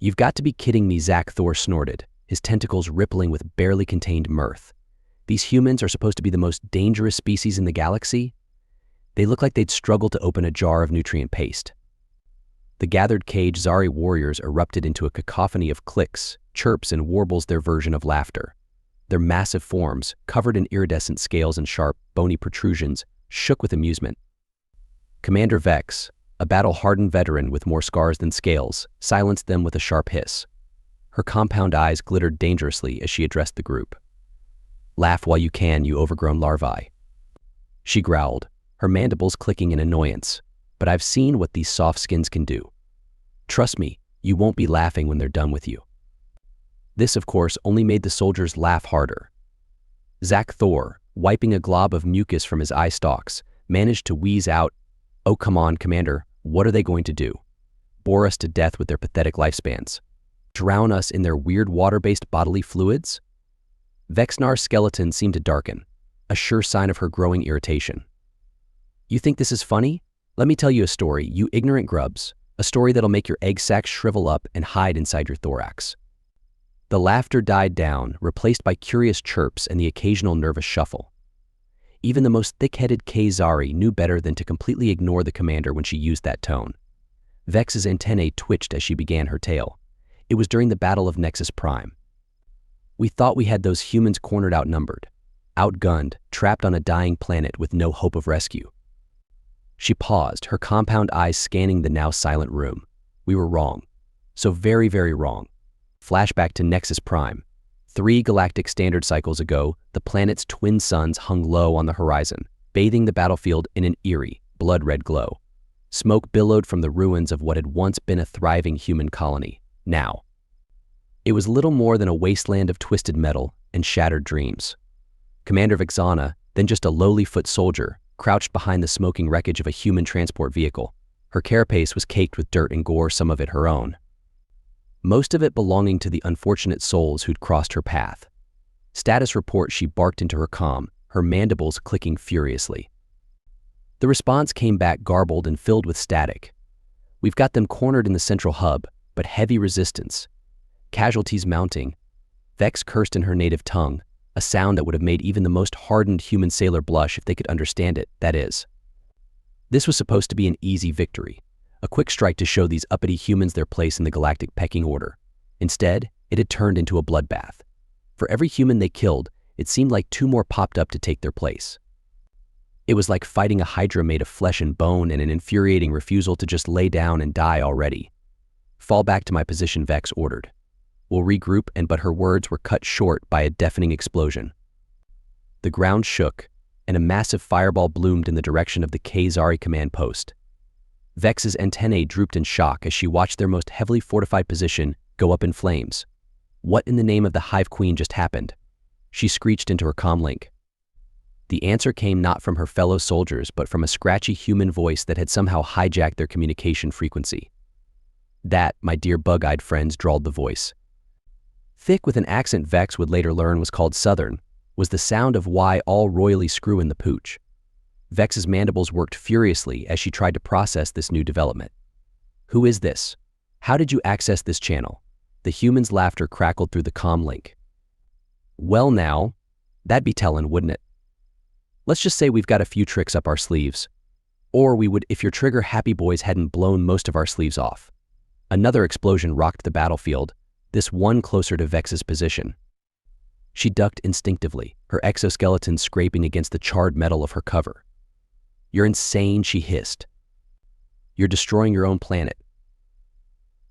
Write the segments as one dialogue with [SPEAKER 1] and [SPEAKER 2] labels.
[SPEAKER 1] You've got to be kidding me, Zach Thor snorted, his tentacles rippling with barely contained mirth. These humans are supposed to be the most dangerous species in the galaxy? They look like they'd struggle to open a jar of nutrient paste. The gathered cage Zari warriors erupted into a cacophony of clicks, chirps, and warbles their version of laughter. Their massive forms, covered in iridescent scales and sharp, bony protrusions, shook with amusement. Commander Vex, a battle-hardened veteran with more scars than scales, silenced them with a sharp hiss. Her compound eyes glittered dangerously as she addressed the group. "Laugh while you can, you overgrown larvae." She growled, her mandibles clicking in annoyance. "But I've seen what these soft skins can do. Trust me, you won't be laughing when they're done with you." This, of course, only made the soldiers laugh harder. Zach Thor, wiping a glob of mucus from his eye stalks, managed to wheeze out, "Oh, come on, Commander, what are they going to do? Bore us to death with their pathetic lifespans? Drown us in their weird water-based bodily fluids?" Vexnar's skeleton seemed to darken, a sure sign of her growing irritation. "You think this is funny? Let me tell you a story, you ignorant grubs, a story that'll make your egg sacs shrivel up and hide inside your thorax." The laughter died down, replaced by curious chirps and the occasional nervous shuffle. Even the most thick-headed Zari knew better than to completely ignore the commander when she used that tone. Vex's antennae twitched as she began her tale. It was during the Battle of Nexus Prime. "We thought we had those humans cornered, outnumbered, outgunned, trapped on a dying planet with no hope of rescue." She paused, her compound eyes scanning the now silent room. "We were wrong. So very, very wrong." Flashback to Nexus Prime. 3 galactic standard cycles ago, the planet's twin suns hung low on the horizon, bathing the battlefield in an eerie, blood-red glow. Smoke billowed from the ruins of what had once been a thriving human colony. Now, it was little more than a wasteland of twisted metal and shattered dreams. Commander Vexana, then just a lowly foot soldier, crouched behind the smoking wreckage of a human transport vehicle. Her carapace was caked with dirt and gore, some of it her own. Most of it belonging to the unfortunate souls who'd crossed her path. "Status report," she barked into her comm, her mandibles clicking furiously. The response came back garbled and filled with static. "We've got them cornered in the central hub, but heavy resistance. Casualties mounting." Vex cursed in her native tongue, a sound that would have made even the most hardened human sailor blush if they could understand it, that is. This was supposed to be an easy victory, a quick strike to show these uppity humans their place in the galactic pecking order. Instead, it had turned into a bloodbath. For every human they killed, it seemed like 2 more popped up to take their place. It was like fighting a hydra made of flesh and bone and an infuriating refusal to just lay down and die already. "Fall back to my position," Vex ordered. "We'll regroup," but her words were cut short by a deafening explosion. The ground shook, and a massive fireball bloomed in the direction of the Zari command post. Vex's antennae drooped in shock as she watched their most heavily fortified position go up in flames. What in the name of the Hive Queen just happened? She screeched into her comlink. The answer came not from her fellow soldiers, but from a scratchy human voice that had somehow hijacked their communication frequency. "That, my dear bug-eyed friends," drawled the voice. Thick with an accent Vex would later learn was called Southern, was the sound of why all royally screw in the pooch. Vex's mandibles worked furiously as she tried to process this new development. "Who is this? How did you access this channel?" The human's laughter crackled through the comm link. "Well now, that'd be tellin', wouldn't it? Let's just say we've got a few tricks up our sleeves. Or we would if your trigger happy boys hadn't blown most of our sleeves off." Another explosion rocked the battlefield, this one closer to Vex's position. She ducked instinctively, her exoskeleton scraping against the charred metal of her cover. "You're insane," she hissed. "You're destroying your own planet."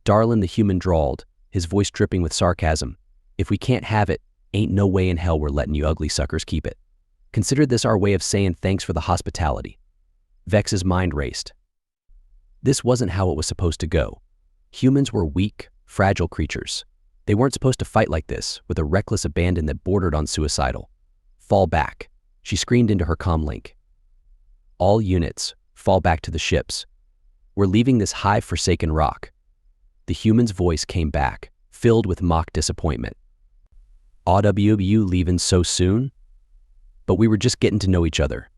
[SPEAKER 1] Darlin, the human drawled, his voice dripping with sarcasm. "If we can't have it, ain't no way in hell we're letting you ugly suckers keep it. Consider this our way of saying thanks for the hospitality." Vex's mind raced. This wasn't how it was supposed to go. Humans were weak, fragile creatures. They weren't supposed to fight like this, with a reckless abandon that bordered on suicidal. "Fall back," she screamed into her comlink. "All units, fall back to the ships. We're leaving this hive-forsaken rock." The human's voice came back, filled with mock disappointment. "AW, leaving so soon? But we were just getting to know each other.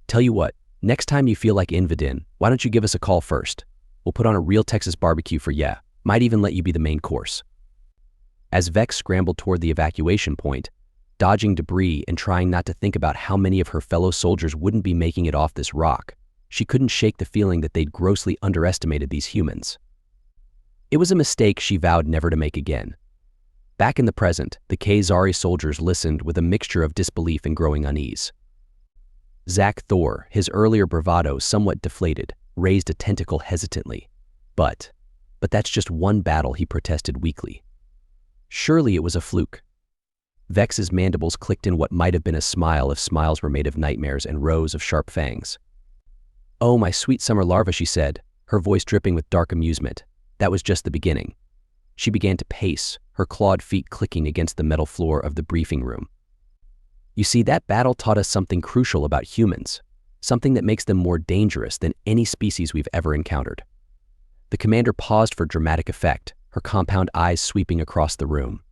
[SPEAKER 1] Tell you what, next time you feel like invadin', why don't you give us a call first? We'll put on a real Texas barbecue for ya." Might even let you be the main course. As Vex scrambled toward the evacuation point, dodging debris and trying not to think about how many of her fellow soldiers wouldn't be making it off this rock, she couldn't shake the feeling that they'd grossly underestimated these humans. It was a mistake she vowed never to make again. Back in the present, the Khazari soldiers listened with a mixture of disbelief and growing unease. Zach Thor, his earlier bravado somewhat deflated, raised a tentacle hesitantly. But that's just one battle, he protested weakly. Surely it was a fluke. Vex's mandibles clicked in what might have been a smile if smiles were made of nightmares and rows of sharp fangs. "Oh, my sweet summer larva," she said, her voice dripping with dark amusement. That was just the beginning. She began to pace, her clawed feet clicking against the metal floor of the briefing room. "You see, that battle taught us something crucial about humans, something that makes them more dangerous than any species we've ever encountered." The commander paused for dramatic effect, her compound eyes sweeping across the room.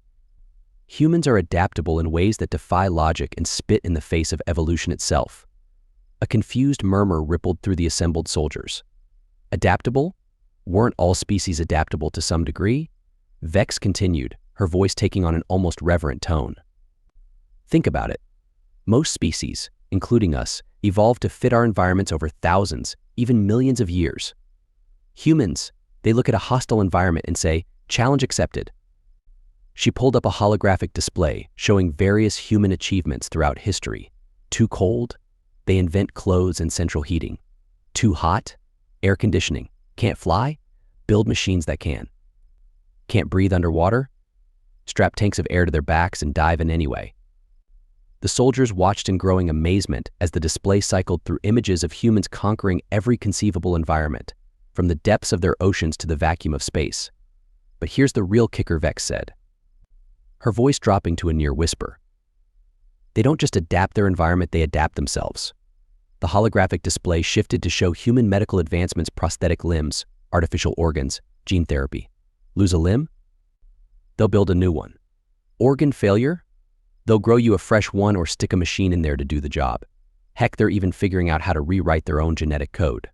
[SPEAKER 1] "Humans are adaptable in ways that defy logic and spit in the face of evolution itself." A confused murmur rippled through the assembled soldiers. Adaptable? Weren't all species adaptable to some degree? Vex continued, her voice taking on an almost reverent tone. "Think about it. Most species, including us, evolved to fit our environments over thousands, even millions of years. Humans, they look at a hostile environment and say, 'Challenge accepted.'" She pulled up a holographic display showing various human achievements throughout history. Too cold? They invent clothes and central heating. Too hot? Air conditioning. Can't fly? Build machines that can. Can't breathe underwater? Strap tanks of air to their backs and dive in anyway. The soldiers watched in growing amazement as the display cycled through images of humans conquering every conceivable environment, from the depths of their oceans to the vacuum of space. "But here's the real kicker," Vex said, her voice dropping to a near whisper. "They don't just adapt their environment, they adapt themselves." The holographic display shifted to show human medical advancements: prosthetic limbs, artificial organs, gene therapy. Lose a limb? They'll build a new one. Organ failure? They'll grow you a fresh one or stick a machine in there to do the job. Heck, they're even figuring out how to rewrite their own genetic code.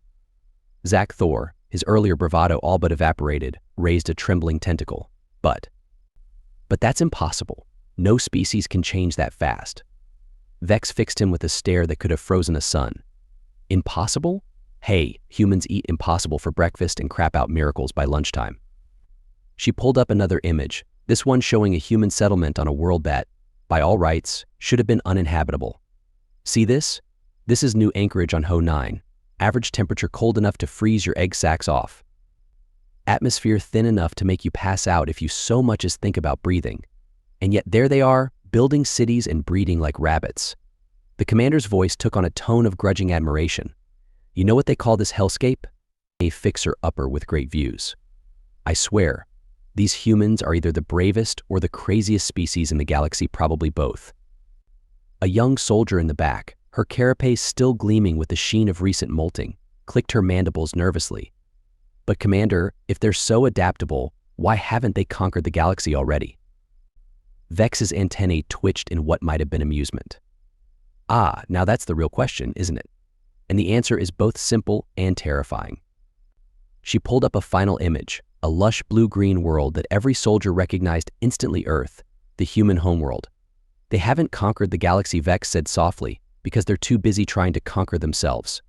[SPEAKER 1] Zach Thor, his earlier bravado all but evaporated, raised a trembling tentacle. But that's impossible. No species can change that fast. Vex fixed him with a stare that could have frozen a sun. Impossible? Hey, humans eat impossible for breakfast and crap out miracles by lunchtime. She pulled up another image, this one showing a human settlement on a world that, by all rights, should have been uninhabitable. "See this? This is New Anchorage on Ho 9. Average temperature cold enough to freeze your egg sacs off. Atmosphere thin enough to make you pass out if you so much as think about breathing. And yet there they are, building cities and breeding like rabbits." The commander's voice took on a tone of grudging admiration. "You know what they call this hellscape? A fixer-upper with great views. I swear, these humans are either the bravest or the craziest species in the galaxy, probably both." A young soldier in the back, her carapace still gleaming with the sheen of recent molting, clicked her mandibles nervously. "But Commander, if they're so adaptable, why haven't they conquered the galaxy already?" Vex's antennae twitched in what might have been amusement. "Ah, now that's the real question, isn't it? And the answer is both simple and terrifying." She pulled up a final image, a lush blue-green world that every soldier recognized instantly: Earth, the human homeworld. "They haven't conquered the galaxy," Vex said softly, "because they're too busy trying to conquer themselves."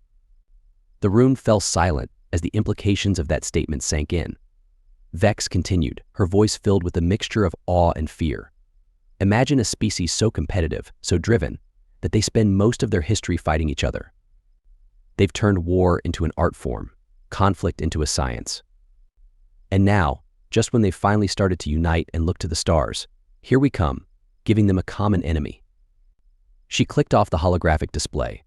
[SPEAKER 1] The room fell silent as the implications of that statement sank in. Vex continued, her voice filled with a mixture of awe and fear. "Imagine a species so competitive, so driven, that they spend most of their history fighting each other. They've turned war into an art form, conflict into a science. And now, just when they've finally started to unite and look to the stars, here we come, giving them a common enemy." She clicked off the holographic display,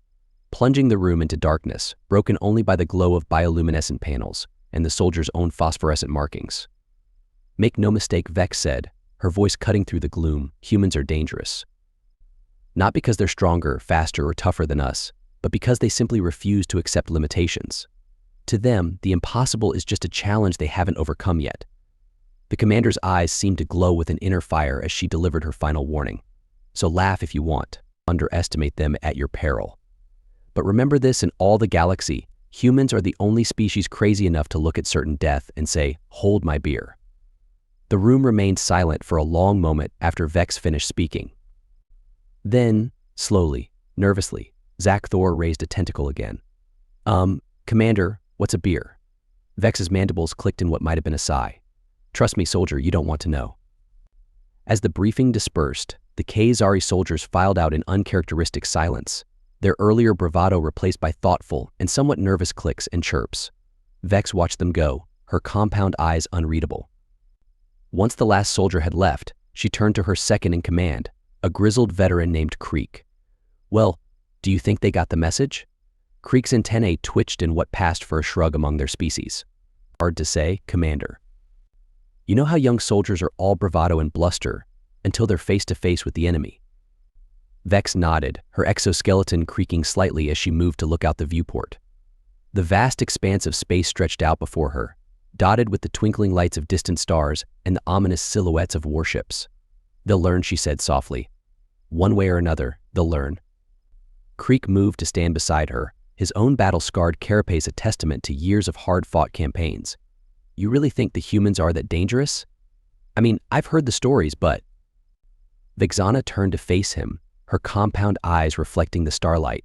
[SPEAKER 1] plunging the room into darkness, broken only by the glow of bioluminescent panels and the soldiers' own phosphorescent markings. "Make no mistake," Vex said, her voice cutting through the gloom, "humans are dangerous. Not because they're stronger, faster, or tougher than us, but because they simply refuse to accept limitations. To them, the impossible is just a challenge they haven't overcome yet." The commander's eyes seemed to glow with an inner fire as she delivered her final warning. "So laugh if you want, underestimate them at your peril. But remember this: in all the galaxy, humans are the only species crazy enough to look at certain death and say, 'Hold my beer.'" The room remained silent for a long moment after Vex finished speaking. Then, slowly, nervously, Zach Thor raised a tentacle again. Commander, what's a beer? Vex's mandibles clicked in what might have been a sigh. Trust me, soldier, you don't want to know. As the briefing dispersed, the Khazari soldiers filed out in uncharacteristic silence, their earlier bravado replaced by thoughtful and somewhat nervous clicks and chirps. Vex watched them go, her compound eyes unreadable. Once the last soldier had left, she turned to her second in command, a grizzled veteran named Creek. Well, do you think they got the message? Creek's antennae twitched in what passed for a shrug among their species. Hard to say, Commander. You know how young soldiers are all bravado and bluster until they're face to face with the enemy? Vex nodded, her exoskeleton creaking slightly as she moved to look out the viewport. The vast expanse of space stretched out before her, dotted with the twinkling lights of distant stars and the ominous silhouettes of warships. They'll learn, she said softly. One way or another, they'll learn. Creek moved to stand beside her, his own battle-scarred carapace a testament to years of hard-fought campaigns. You really think the humans are that dangerous? I mean, I've heard the stories, but... Vexana turned to face him, her compound eyes reflecting the starlight.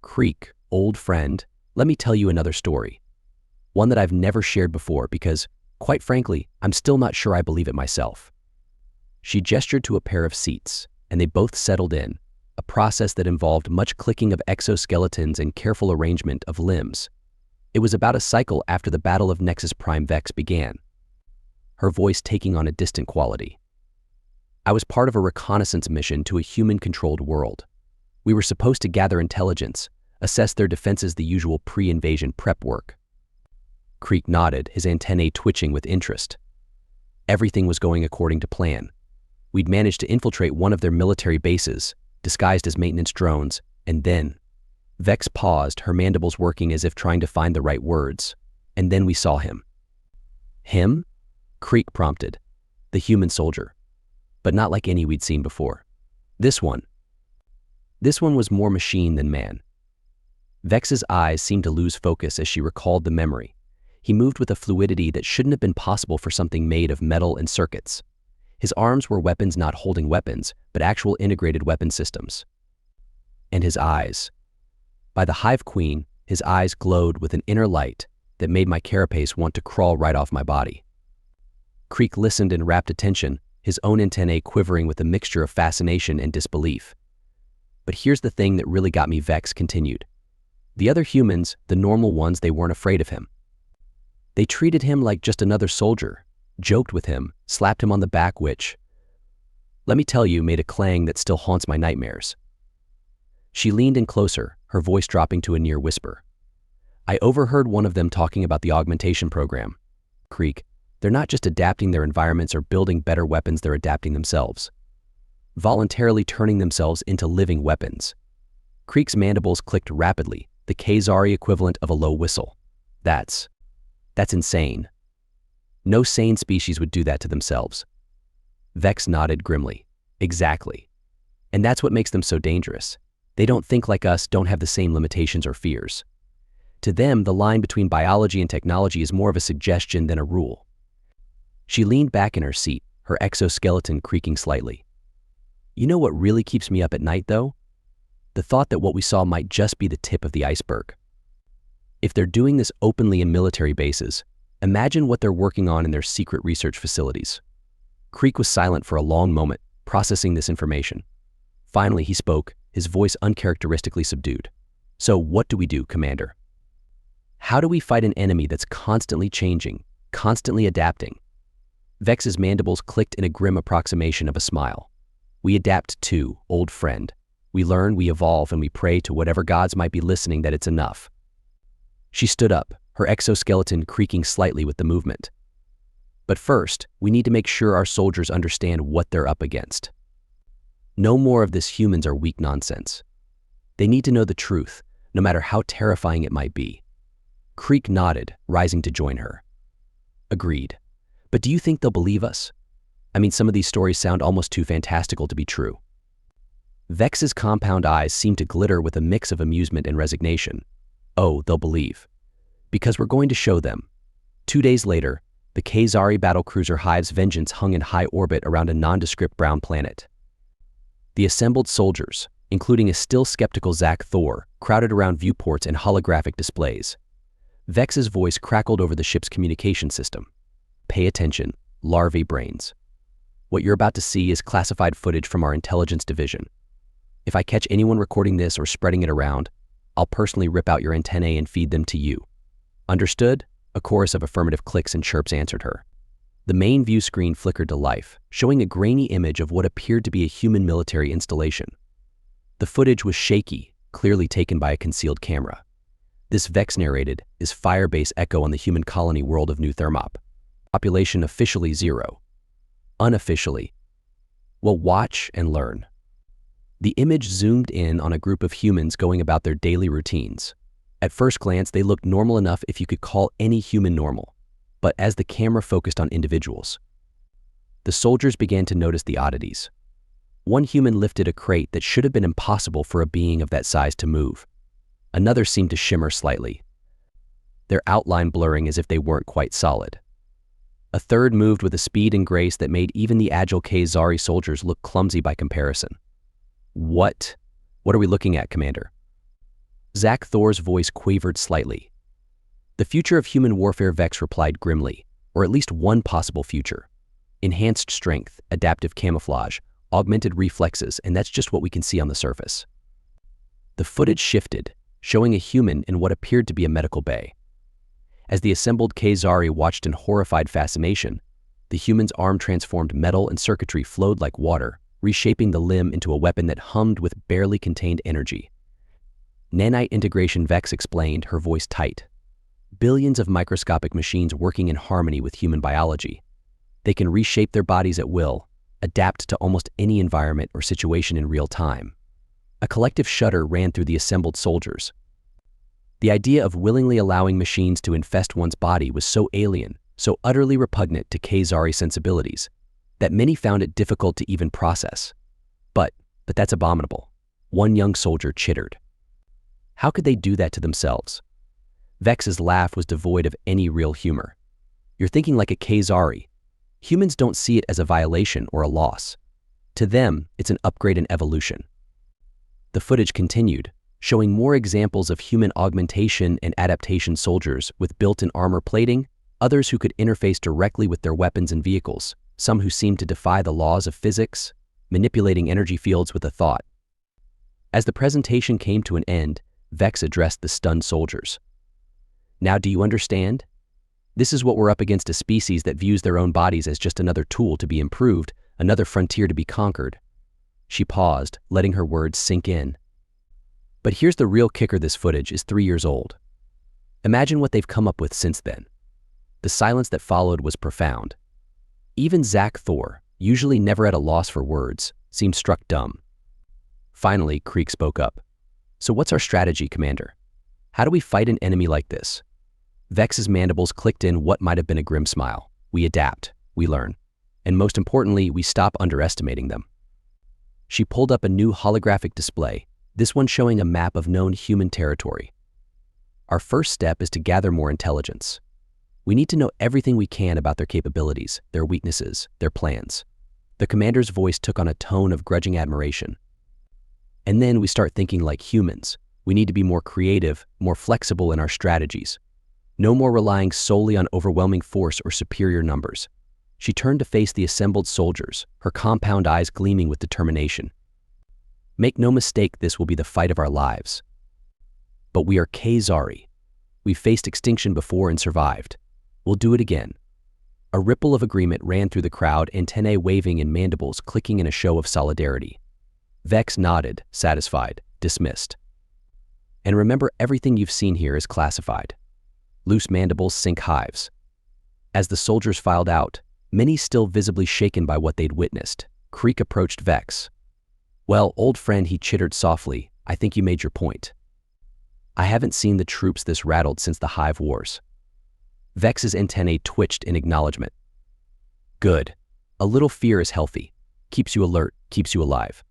[SPEAKER 1] Creek, old friend, let me tell you another story. One that I've never shared before because, quite frankly, I'm still not sure I believe it myself. She gestured to a pair of seats, and they both settled in, a process that involved much clicking of exoskeletons and careful arrangement of limbs. It was about a cycle after the Battle of Nexus Prime Vex began, her voice taking on a distant quality. I was part of a reconnaissance mission to a human-controlled world. We were supposed to gather intelligence, assess their defenses, the usual pre-invasion prep work. Creek nodded, his antennae twitching with interest. Everything was going according to plan. We'd managed to infiltrate one of their military bases, disguised as maintenance drones, and then... Vex paused, her mandibles working as if trying to find the right words. And then we saw him. Him? Creek prompted. The human soldier. But not like any we'd seen before. This one was more machine than man. Vex's eyes seemed to lose focus as she recalled the memory. He moved with a fluidity that shouldn't have been possible for something made of metal and circuits. His arms were weapons not holding weapons, but actual integrated weapon systems. And his eyes. By the Hive Queen, his eyes glowed with an inner light that made my carapace want to crawl right off my body. Creek listened in rapt attention, his own antennae quivering with a mixture of fascination and disbelief. But here's the thing that really got me, Vex continued. The other humans, the normal ones, they weren't afraid of him. They treated him like just another soldier, joked with him, slapped him on the back, which, let me tell you, made a clang that still haunts my nightmares. She leaned in closer, her voice dropping to a near whisper. I overheard one of them talking about the augmentation program. Creek, they're not just adapting their environments or building better weapons, they're adapting themselves. Voluntarily turning themselves into living weapons. Creek's mandibles clicked rapidly, the Khazari equivalent of a low whistle. That's insane. No sane species would do that to themselves. Vex nodded grimly. Exactly. And that's what makes them so dangerous. They don't think like us, don't have the same limitations or fears. To them, the line between biology and technology is more of a suggestion than a rule. She leaned back in her seat, her exoskeleton creaking slightly. You know what really keeps me up at night, though? The thought that what we saw might just be the tip of the iceberg. If they're doing this openly in military bases, imagine what they're working on in their secret research facilities. Creek was silent for a long moment, processing this information. Finally, he spoke, his voice uncharacteristically subdued. So what do we do, Commander? How do we fight an enemy that's constantly changing, constantly adapting? Vex's mandibles clicked in a grim approximation of a smile. We adapt too, old friend. We learn, we evolve, and we pray to whatever gods might be listening that it's enough. She stood up, her exoskeleton creaking slightly with the movement. But first, we need to make sure our soldiers understand what they're up against. No more of this humans are weak nonsense. They need to know the truth, no matter how terrifying it might be. Creek nodded, rising to join her. Agreed. But do you think they'll believe us? I mean, some of these stories sound almost too fantastical to be true. Vex's compound eyes seemed to glitter with a mix of amusement and resignation. Oh, they'll believe. Because we're going to show them. 2 days later, The Khazari battlecruiser Hive's vengeance hung in high orbit around a nondescript brown planet. The assembled soldiers, including a still skeptical Zach Thor, crowded around viewports and holographic displays. Vex's voice crackled over the ship's communication system. Pay attention, larvae brains. What you're about to see is classified footage from our intelligence division. If I catch anyone recording this or spreading it around, I'll personally rip out your antennae and feed them to you. Understood? A chorus of affirmative clicks and chirps answered her. The main view screen flickered to life, showing a grainy image of what appeared to be a human military installation. The footage was shaky, clearly taken by a concealed camera. This, Vex narrated, is Firebase Echo on the human colony world of New Thermop. Population officially 0. Unofficially. Well, watch and learn. The image zoomed in on a group of humans going about their daily routines. At first glance, they looked normal enough if you could call any human normal. But as the camera focused on individuals, the soldiers began to notice the oddities. One human lifted a crate that should have been impossible for a being of that size to move. Another seemed to shimmer slightly, their outline blurring as if they weren't quite solid. A third moved with a speed and grace that made even the agile Khazari soldiers look clumsy by comparison. What are we looking at, Commander? Zach Thor's voice quavered slightly. The future of human warfare, Vex replied grimly, or at least one possible future. Enhanced strength, adaptive camouflage, augmented reflexes, and that's just what we can see on the surface. The footage shifted, showing a human in what appeared to be a medical bay. As the assembled Khazari watched in horrified fascination, the human's arm transformed metal and circuitry flowed like water, reshaping the limb into a weapon that hummed with barely contained energy. Nanite integration, Vex explained, her voice tight. Billions of microscopic machines working in harmony with human biology. They can reshape their bodies at will, adapt to almost any environment or situation in real time. A collective shudder ran through the assembled soldiers. The idea of willingly allowing machines to infest one's body was so alien, so utterly repugnant to Khazari sensibilities, that many found it difficult to even process. But that's abominable. One young soldier chittered. How could they do that to themselves? Vex's laugh was devoid of any real humor. You're thinking like a Khazari. Humans don't see it as a violation or a loss. To them, it's an upgrade in evolution. The footage continued, showing more examples of human augmentation and adaptation soldiers with built-in armor plating, others who could interface directly with their weapons and vehicles, some who seemed to defy the laws of physics, manipulating energy fields with a thought. As the presentation came to an end, Vex addressed the stunned soldiers. Now do you understand? This is what we're up against, a species that views their own bodies as just another tool to be improved, another frontier to be conquered. She paused, letting her words sink in. But here's the real kicker: this footage is 3 years old. Imagine what they've come up with since then. The silence that followed was profound. Even Zach Thor, usually never at a loss for words, seemed struck dumb. Finally, Krieg spoke up. So what's our strategy, Commander? How do we fight an enemy like this? Vex's mandibles clicked in what might have been a grim smile. We adapt, we learn, and most importantly, we stop underestimating them. She pulled up a new holographic display, this one showing a map of known human territory. Our first step is to gather more intelligence. We need to know everything we can about their capabilities, their weaknesses, their plans. The commander's voice took on a tone of grudging admiration. And then we start thinking like humans. We need to be more creative, more flexible in our strategies. No more relying solely on overwhelming force or superior numbers. She turned to face the assembled soldiers, her compound eyes gleaming with determination. Make no mistake, this will be the fight of our lives. But we are Khazari. We've faced extinction before and survived. We'll do it again. A ripple of agreement ran through the crowd, antennae waving and mandibles clicking in a show of solidarity. Vex nodded, satisfied, dismissed. And remember, everything you've seen here is classified. Loose mandibles sink hives. As the soldiers filed out, many still visibly shaken by what they'd witnessed, Krieg approached Vex. Well, old friend, he chittered softly, I think you made your point. I haven't seen the troops this rattled since the Hive Wars. Vex's antennae twitched in acknowledgement. Good. A little fear is healthy. Keeps you alert, keeps you alive.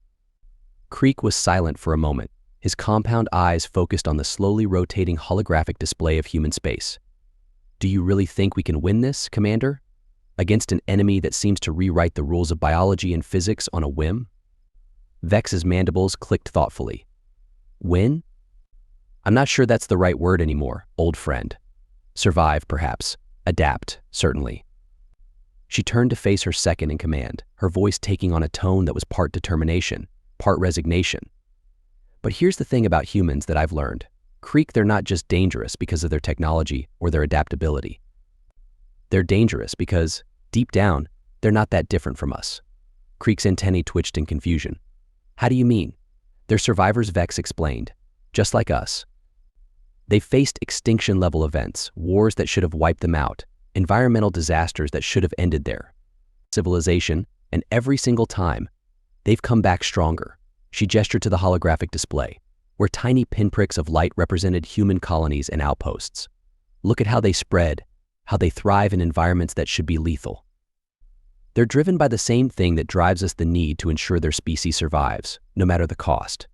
[SPEAKER 1] Krieg was silent for a moment, his compound eyes focused on the slowly rotating holographic display of human space. Do you really think we can win this, Commander? Against an enemy that seems to rewrite the rules of biology and physics on a whim? Vex's mandibles clicked thoughtfully. Win? I'm not sure that's the right word anymore, old friend. Survive, perhaps. Adapt, certainly. She turned to face her second in command, her voice taking on a tone that was part determination, part resignation. But here's the thing about humans that I've learned. Creek, they're not just dangerous because of their technology or their adaptability. They're dangerous because, deep down, they're not that different from us. Creek's antennae twitched in confusion. How do you mean? They're survivors, Vex explained, just like us. They faced extinction-level events, wars that should have wiped them out, environmental disasters that should have ended their civilization, and every single time, they've come back stronger. She gestured to the holographic display, where tiny pinpricks of light represented human colonies and outposts. Look at how they spread, how they thrive in environments that should be lethal. They're driven by the same thing that drives us, the need to ensure their species survives, no matter the cost.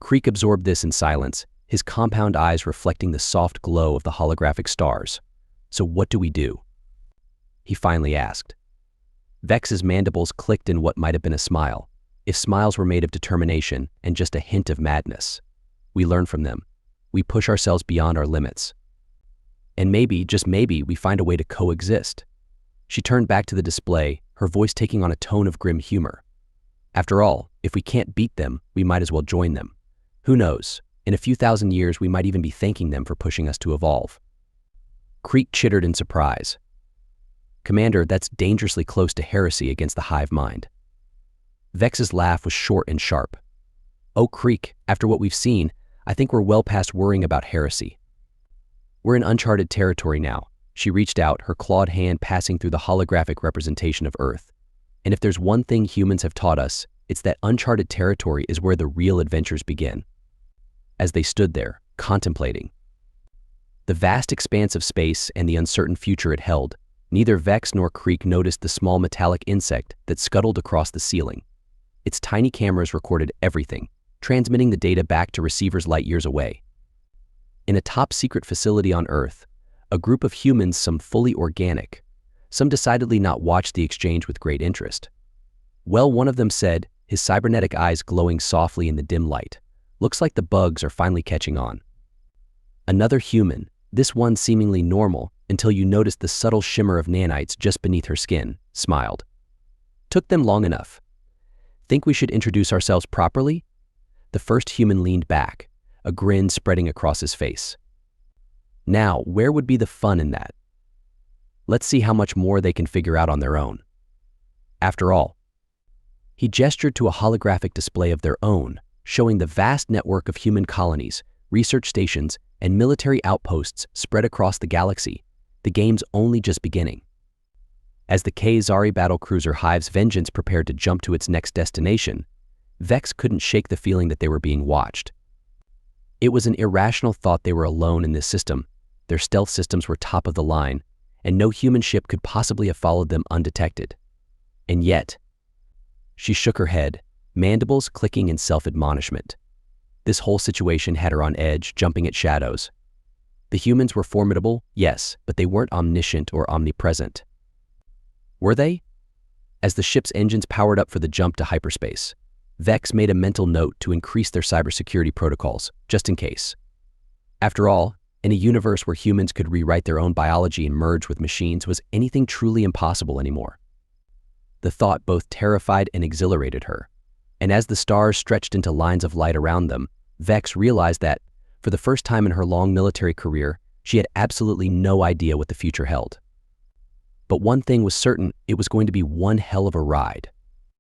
[SPEAKER 1] Creek absorbed this in silence, his compound eyes reflecting the soft glow of the holographic stars. So what do we do? He finally asked. Vex's mandibles clicked in what might have been a smile, if smiles were made of determination and just a hint of madness. We learn from them. We push ourselves beyond our limits. And maybe, just maybe, we find a way to coexist. She turned back to the display, her voice taking on a tone of grim humor. After all, if we can't beat them, we might as well join them. Who knows? In a few thousand years, we might even be thanking them for pushing us to evolve. Creek chittered in surprise. Commander, that's dangerously close to heresy against the hive mind. Vex's laugh was short and sharp. Oh, Creek, after what we've seen, I think we're well past worrying about heresy. We're in uncharted territory now. She reached out, her clawed hand passing through the holographic representation of Earth. And if there's one thing humans have taught us, it's that uncharted territory is where the real adventures begin. As they stood there, contemplating the vast expanse of space and the uncertain future it held, neither Vex nor Creek noticed the small metallic insect that scuttled across the ceiling. Its tiny cameras recorded everything, transmitting the data back to receivers light years away. In a top-secret facility on Earth, a group of humans, some fully organic, some decidedly not, watched the exchange with great interest. Well, one of them said, his cybernetic eyes glowing softly in the dim light, looks like the bugs are finally catching on. Another human, this one seemingly normal until you noticed the subtle shimmer of nanites just beneath her skin, smiled. Took them long enough. Think we should introduce ourselves properly? The first human leaned back, a grin spreading across his face. Now, where would be the fun in that? Let's see how much more they can figure out on their own. After all, he gestured to a holographic display of their own, showing the vast network of human colonies, research stations, and military outposts spread across the galaxy, the game's only just beginning. As the K-Zari battlecruiser Hive's Vengeance prepared to jump to its next destination, Vex couldn't shake the feeling that they were being watched. It was an irrational thought they were alone in this system. Their stealth systems were top of the line, and no human ship could possibly have followed them undetected. And yet, she shook her head, mandibles clicking in self-admonishment. This whole situation had her on edge, jumping at shadows. The humans were formidable, yes, but they weren't omniscient or omnipresent. Were they? As the ship's engines powered up for the jump to hyperspace, Vex made a mental note to increase their cybersecurity protocols, just in case. After all, in a universe where humans could rewrite their own biology and merge with machines, was anything truly impossible anymore? The thought both terrified and exhilarated her. And as the stars stretched into lines of light around them, Vex realized that, for the first time in her long military career, she had absolutely no idea what the future held. But one thing was certain, it was going to be one hell of a ride.